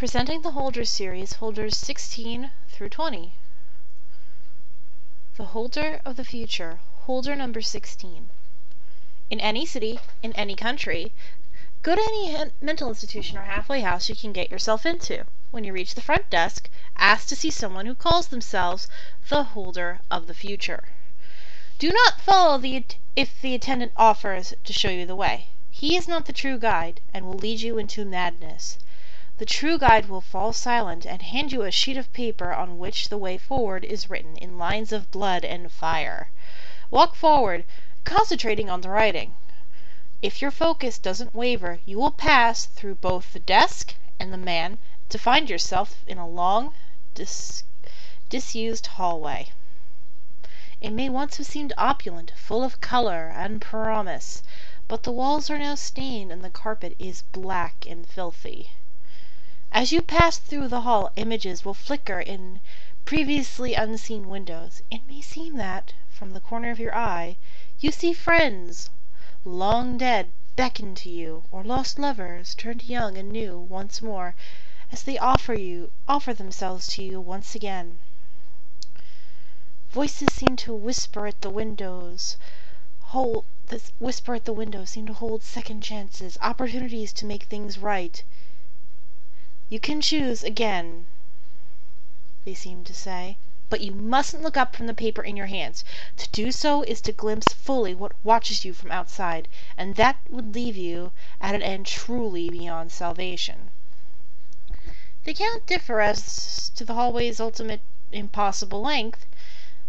Presenting the Holder series, holders 16 through 20. The Holder of the Future, holder number 16. In any city, in any country, go to any mental institution or halfway house you can get yourself into. When you reach the front desk, ask to see someone who calls themselves the Holder of the Future. Do not follow if the attendant offers to show you the way. He is not the true guide, and will lead you into madness. The true guide will fall silent and hand you a sheet of paper on which the way forward is written in lines of blood and fire. Walk forward, concentrating on the writing. If your focus doesn't waver, you will pass through both the desk and the man to find yourself in a long, disused hallway. It may once have seemed opulent, full of color and promise, but the walls are now stained and the carpet is black and filthy. As you pass through the hall, images will flicker in previously unseen windows. It may seem that, from the corner of your eye, you see friends long dead beckon to you, or lost lovers turned young and new once more as they offer themselves to you once again. Voices seem to whisper at the windows, seem to hold second chances, opportunities to make things right. You can choose again, they seem to say, but you mustn't look up from the paper in your hands. To do so is to glimpse fully what watches you from outside, and that would leave you at an end truly beyond salvation. The account differ as to the hallway's ultimate impossible length.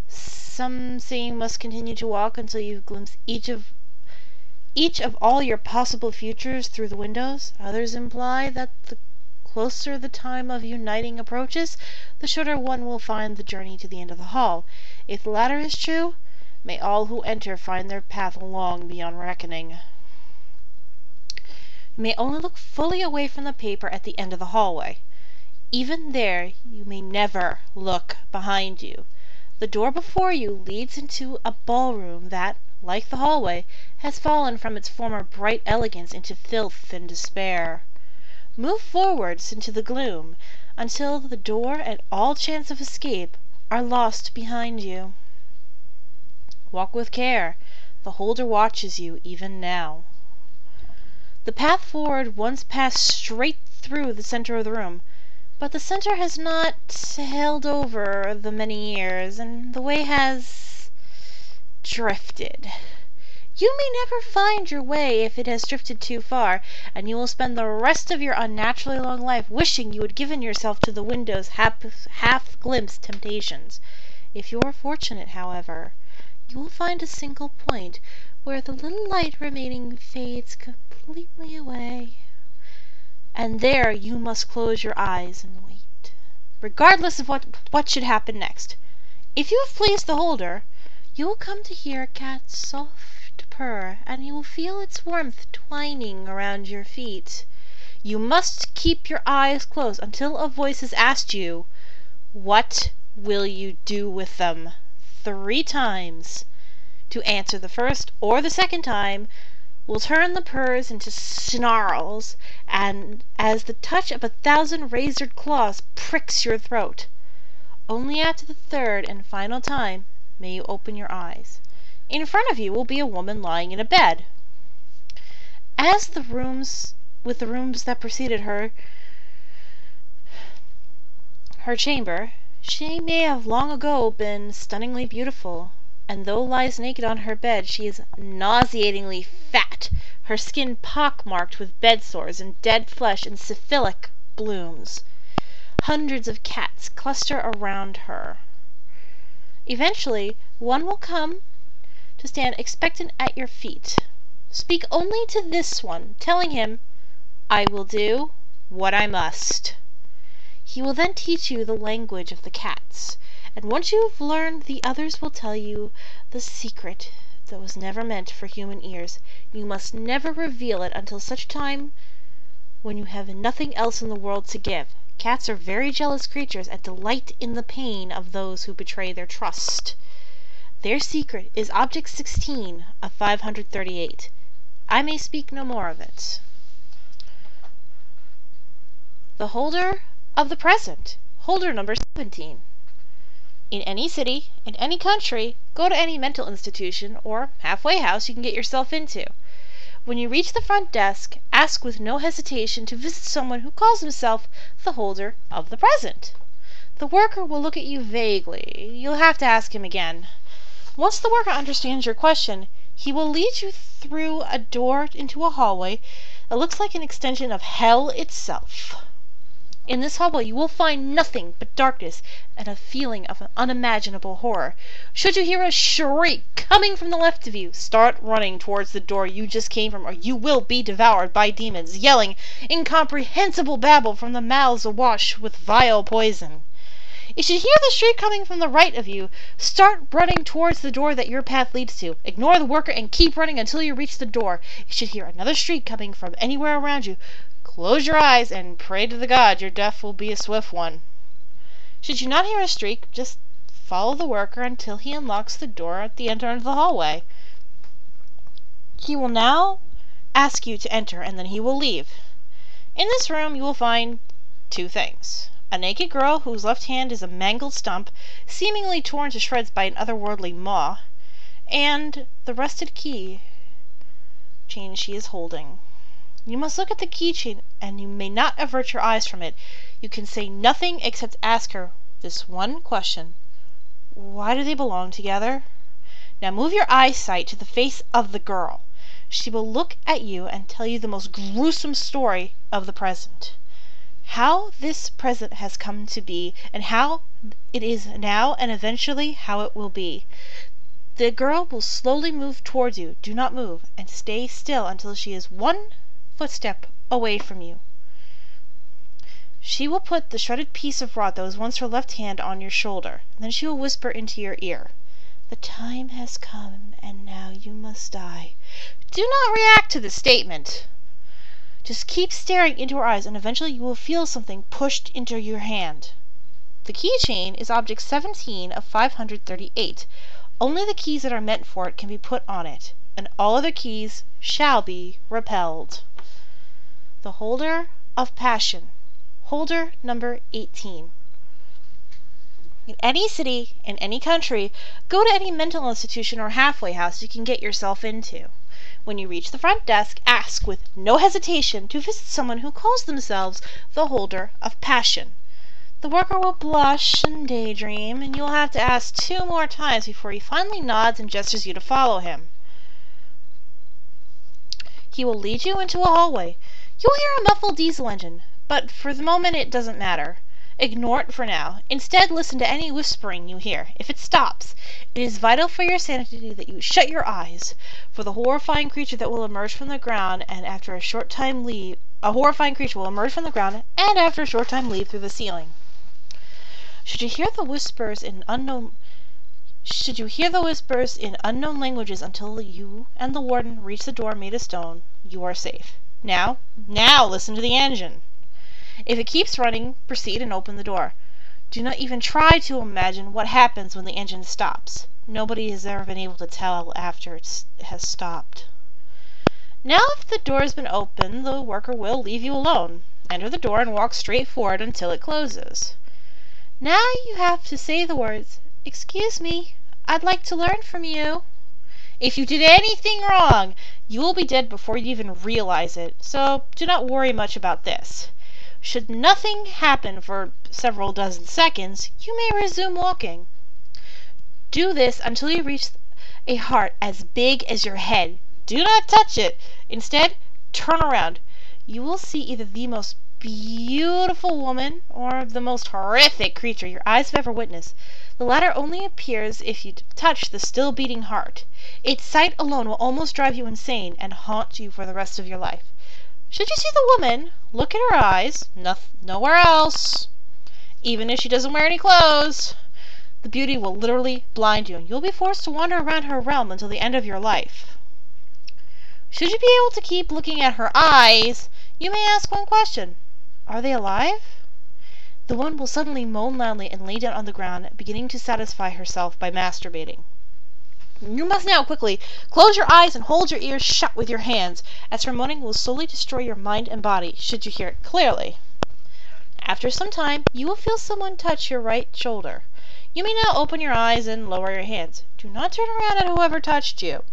Some say you must continue to walk until you glimpse each of all your possible futures through the windows. Others imply that the closer the time of uniting approaches, the shorter one will find the journey to the end of the hall. If the latter is true, may all who enter find their path long beyond reckoning. You may only look fully away from the paper at the end of the hallway. Even there, you may never look behind you. The door before you leads into a ballroom that, like the hallway, has fallen from its former bright elegance into filth and despair. Move forwards into the gloom until the door and all chance of escape are lost behind you. Walk with care. The holder watches you even now. The path forward once passed straight through the center of the room, but the center has not held over the many years, and the way has drifted. You may never find your way if it has drifted too far, and you will spend the rest of your unnaturally long life wishing you had given yourself to the window's half-glimpsed temptations. If you are fortunate, however, you will find a single point where the little light remaining fades completely away, and there you must close your eyes and wait, regardless of what should happen next. If you have pleased the holder, you will come to hear a cat's soft purr, and you will feel its warmth twining around your feet. You must keep your eyes closed until a voice has asked you, "What will you do with them?" 3 times. To answer the first or the second time will turn the purrs into snarls, and as the touch of 1,000 razored claws pricks your throat. Only after the third and final time may you open your eyes. In front of you will be a woman lying in a bed. As the rooms that preceded her chamber, she may have long ago been stunningly beautiful, and though lies naked on her bed, she is nauseatingly fat, her skin pock-marked with bed sores and dead flesh and syphilic blooms. Hundreds of cats cluster around her. Eventually, one will come to stand expectant at your feet. Speak only to this one, telling him, "I will do what I must." He will then teach you the language of the cats, and once you have learned, the others will tell you the secret that was never meant for human ears. You must never reveal it until such time when you have nothing else in the world to give. Cats are very jealous creatures and delight in the pain of those who betray their trust. Their secret is Object 16 of 538. I may speak no more of it. The holder of the present. Holder number 17. In any city, in any country, go to any mental institution or halfway house you can get yourself into. When you reach the front desk, ask with no hesitation to visit someone who calls himself the holder of the present. The worker will look at you vaguely. You'll have to ask him again. Once the worker understands your question, he will lead you through a door into a hallway that looks like an extension of hell itself. In this hallway you will find nothing but darkness and a feeling of unimaginable horror. Should you hear a shriek coming from the left of you, start running towards the door you just came from, or you will be devoured by demons, yelling incomprehensible babble from the mouths awash with vile poison. If you hear the shriek coming from the right of you, start running towards the door that your path leads to. Ignore the worker and keep running until you reach the door. If you should hear another shriek coming from anywhere around you, close your eyes and pray to the God your death will be a swift one. Should you not hear a shriek, just follow the worker until he unlocks the door at the end of the hallway. He will now ask you to enter, and then he will leave. In this room you will find two things. A naked girl whose left hand is a mangled stump, seemingly torn to shreds by an otherworldly maw, and the rusted key chain she is holding. You must look at the keychain, and you may not avert your eyes from it. You can say nothing except ask her this one question. Why do they belong together? Now move your eyesight to the face of the girl. She will look at you and tell you the most gruesome story of the present. How this present has come to be, and how it is now, and eventually how it will be. The girl will slowly move towards you. Do not move, and stay still until she is one footstep away from you. She will put the shredded piece of rod that was once her left hand on your shoulder. Then she will whisper into your ear, "The time has come, and now you must die." Do not react to this statement. Just keep staring into her eyes, and eventually you will feel something pushed into your hand. The keychain is object 17 of 538. Only the keys that are meant for it can be put on it, and all other keys shall be repelled. The holder of passion. Holder number 18. In any city, in any country, go to any mental institution or halfway house you can get yourself into. When you reach the front desk, ask with no hesitation to visit someone who calls themselves the holder of passion. The worker will blush and daydream, and you'll have to ask 2 more times before he finally nods and gestures you to follow him. He will lead you into a hallway. You'll hear a muffled diesel engine, but for the moment it doesn't matter. Ignore it for now. Instead, listen to any whispering you hear. If it stops, it is vital for your sanity that you shut your eyes, for the horrifying creature that will emerge from the ground and after a short time leave through the ceiling. Should you hear the whispers in unknown languages until you and the warden reach the door made of stone, you are safe. Now listen to the engine. If it keeps running, proceed and open the door. Do not even try to imagine what happens when the engine stops. Nobody has ever been able to tell after it has stopped. Now if the door has been opened, the worker will leave you alone. Enter the door and walk straight forward until it closes. Now you have to say the words, "Excuse me, I'd like to learn from you." If you did anything wrong, you will be dead before you even realize it, so do not worry much about this. Should nothing happen for several dozen seconds, you may resume walking. Do this until you reach a heart as big as your head. Do not touch it. Instead, turn around. You will see either the most beautiful woman or the most horrific creature your eyes have ever witnessed. The latter only appears if you touch the still beating heart. Its sight alone will almost drive you insane and haunt you for the rest of your life. Should you see the woman, look at her eyes, nowhere else. Even if she doesn't wear any clothes, the beauty will literally blind you, and you'll be forced to wander around her realm until the end of your life. Should you be able to keep looking at her eyes, you may ask one question. Are they alive? The woman will suddenly moan loudly and lay down on the ground, beginning to satisfy herself by masturbating. You must now quickly close your eyes and hold your ears shut with your hands, as her moaning will slowly destroy your mind and body, should you hear it clearly. After some time, you will feel someone touch your right shoulder. You may now open your eyes and lower your hands. Do not turn around at whoever touched you.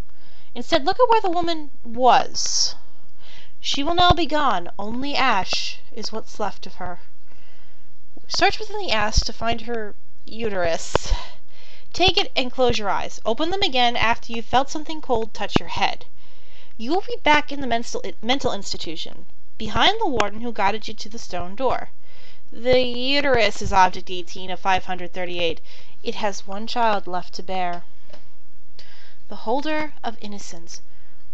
Instead, look at where the woman was. She will now be gone. Only ash is what's left of her. Search within the ash to find her uterus. Take it and close your eyes. Open them again after you've felt something cold touch your head. You will be back in the mental institution, behind the warden who guided you to the stone door. The uterus is object 18 of 538. It has one child left to bear. The holder of innocence.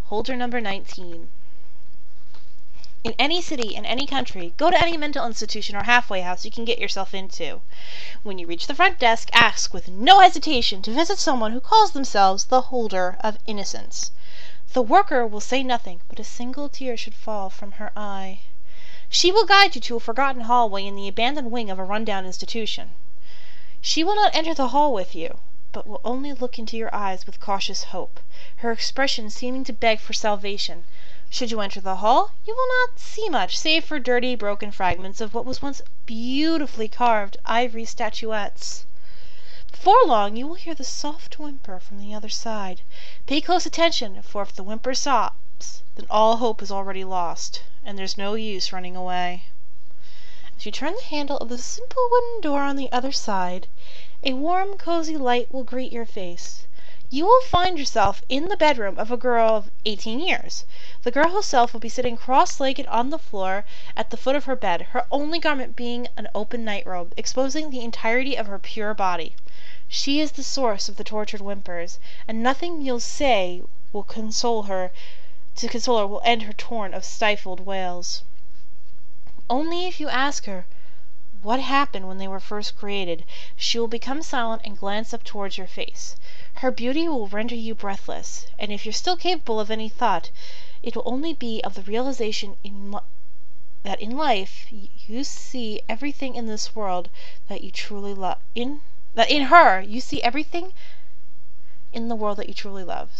Holder number 19. In any city, in any country, go to any mental institution or halfway house you can get yourself into. When you reach the front desk, ask with no hesitation to visit someone who calls themselves the holder of innocence. The worker will say nothing, but a single tear should fall from her eye. She will guide you to a forgotten hallway in the abandoned wing of a run-down institution. She will not enter the hall with you, but will only look into your eyes with cautious hope, her expression seeming to beg for salvation. Should you enter the hall, you will not see much, save for dirty, broken fragments of what was once beautifully carved ivory statuettes. Before long, you will hear the soft whimper from the other side. Pay close attention, for if the whimper stops, then all hope is already lost, and there's no use running away. As you turn the handle of the simple wooden door on the other side, a warm, cozy light will greet your face. You will find yourself in the bedroom of a girl of 18 years. The girl herself will be sitting cross-legged on the floor at the foot of her bed, her only garment being an open nightrobe, exposing the entirety of her pure body. She is the source of the tortured whimpers, and nothing you'll say will console her will end her torrent of stifled wails. Only if you ask her what happened when they were first created, she will become silent and glance up towards your face. Her beauty will render you breathless, and if you're still capable of any thought, it will only be of the realization that in life you see everything in this world that you truly love. That in her you see everything in the world that you truly love.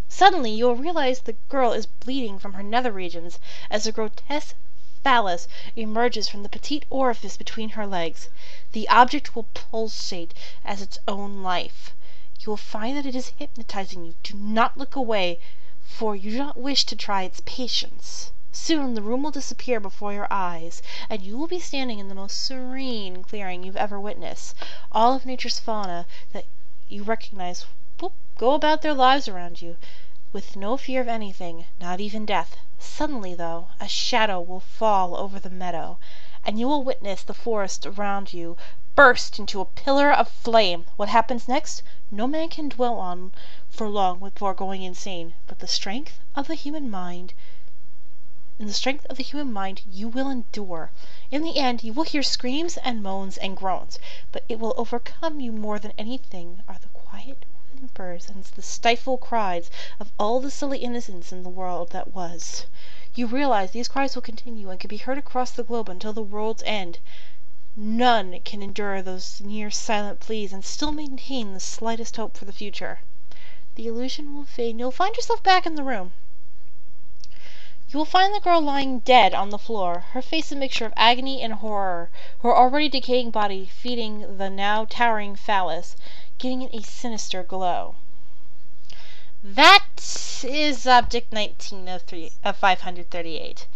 Suddenly you will realize the girl is bleeding from her nether regions as a grotesque phallus emerges from the petite orifice between her legs. The object will pulsate as its own life. You will find that it is hypnotizing you. Do not look away, for you do not wish to try its patience. Soon the room will disappear before your eyes, and you will be standing in the most serene clearing you've ever witnessed. All of nature's fauna that you recognize will go about their lives around you, with no fear of anything, not even death. Suddenly, though, a shadow will fall over the meadow, and you will witness the forest around you burst into a pillar of flame. What happens next, no man can dwell on for long before going insane, but in the strength of the human mind you will endure. In the end, you will hear screams and moans and groans, but it will overcome you more than anything are the quiet whimpers and the stifled cries of all the silly innocents in the world that was. You realize these cries will continue and can be heard across the globe until the world's end. None can endure those near silent pleas and still maintain the slightest hope for the future. The illusion will fade and you'll find yourself back in the room. You will find the girl lying dead on the floor, her face a mixture of agony and horror, her already decaying body feeding the now towering phallus, giving it a sinister glow. That is object 19 of 538.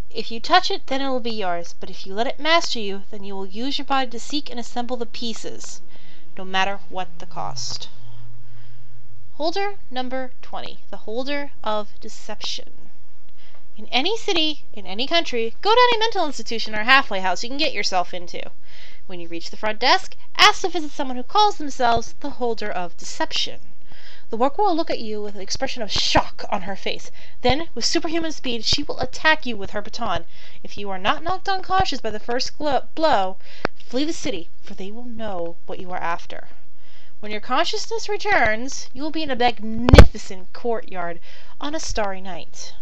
If you touch it, then it will be yours, but if you let it master you, then you will use your body to seek and assemble the pieces, no matter what the cost. Holder number 20, the holder of deception. In any city, in any country, go to any mental institution or halfway house you can get yourself into. When you reach the front desk, ask to visit someone who calls themselves the holder of deception. The worker will look at you with an expression of shock on her face. Then, with superhuman speed, she will attack you with her baton. If you are not knocked unconscious by the first blow, flee the city, for they will know what you are after. When your consciousness returns, you will be in a magnificent courtyard on a starry night.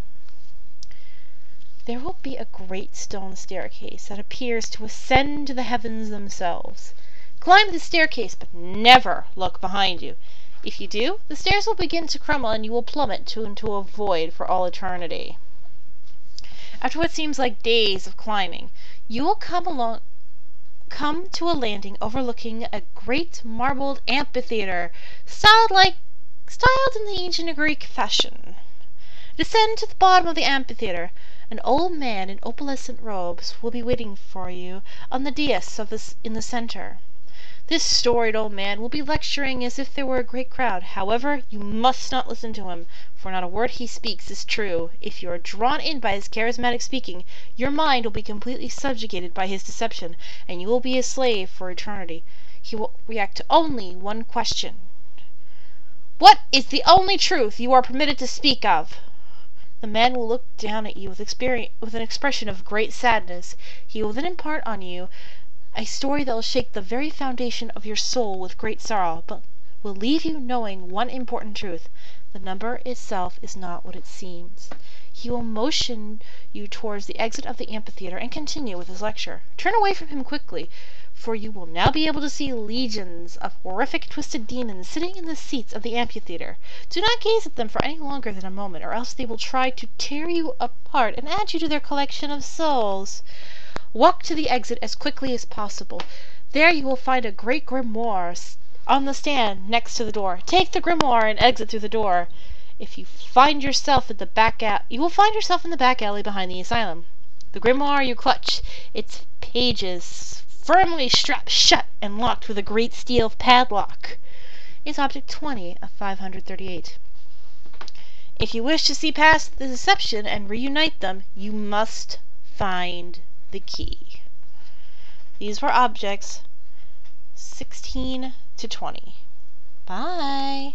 There will be a great stone staircase that appears to ascend to the heavens themselves. Climb the staircase, but never look behind you. If you do, the stairs will begin to crumble and you will plummet into a void for all eternity. After what seems like days of climbing, You will come to a landing overlooking a great marbled amphitheater, styled in the ancient Greek fashion. Descend to the bottom of the amphitheater. An old man in opalescent robes will be waiting for you on the dais in the center. This storied old man will be lecturing as if there were a great crowd. However, you must not listen to him, for not a word he speaks is true. If you are drawn in by his charismatic speaking, your mind will be completely subjugated by his deception, and you will be his slave for eternity. He will react to only one question. What is the only truth you are permitted to speak of? The man will look down at you with an expression of great sadness. He will then impart on you a story that will shake the very foundation of your soul with great sorrow, but will leave you knowing one important truth. The number itself is not what it seems. He will motion you towards the exit of the amphitheater and continue with his lecture. Turn away from him quickly, for you will now be able to see legions of horrific twisted demons sitting in the seats of the amphitheater. Do not gaze at them for any longer than a moment, or else they will try to tear you apart and add you to their collection of souls. Walk to the exit as quickly as possible. There you will find a great grimoire on the stand next to the door. Take the grimoire and exit through the door. You will find yourself in the back alley behind the asylum. The grimoire you clutch, its pages firmly strapped shut and locked with a great steel padlock, is object 20 of 538. If you wish to see past the deception and reunite them, you must find the key. These were objects 16 to 20. Bye.